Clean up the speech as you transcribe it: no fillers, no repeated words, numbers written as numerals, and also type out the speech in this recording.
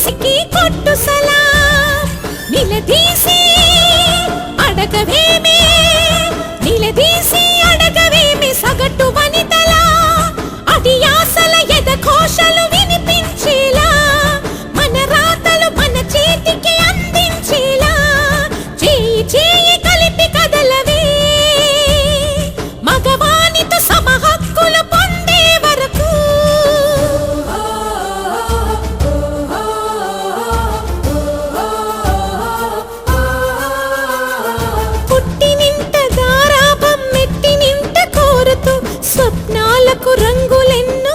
వయసుకి కొట్టు సలాం నిలదీసి అడగవేమి నిలదీసి అడగవేమి సగటు వనితలా అది ఆశల ఎద ఘోషలు వినిపించేలా మన రాతలు మన చేతికి అందించేలా చేయి చేయి కలిపి కదలవే మగవానితో సమ హక్కులు పొందే వరకు పుట్టినింట గారాభం మెట్టినింట కోరుతూ స్వప్నాలకు రంగులెన్నో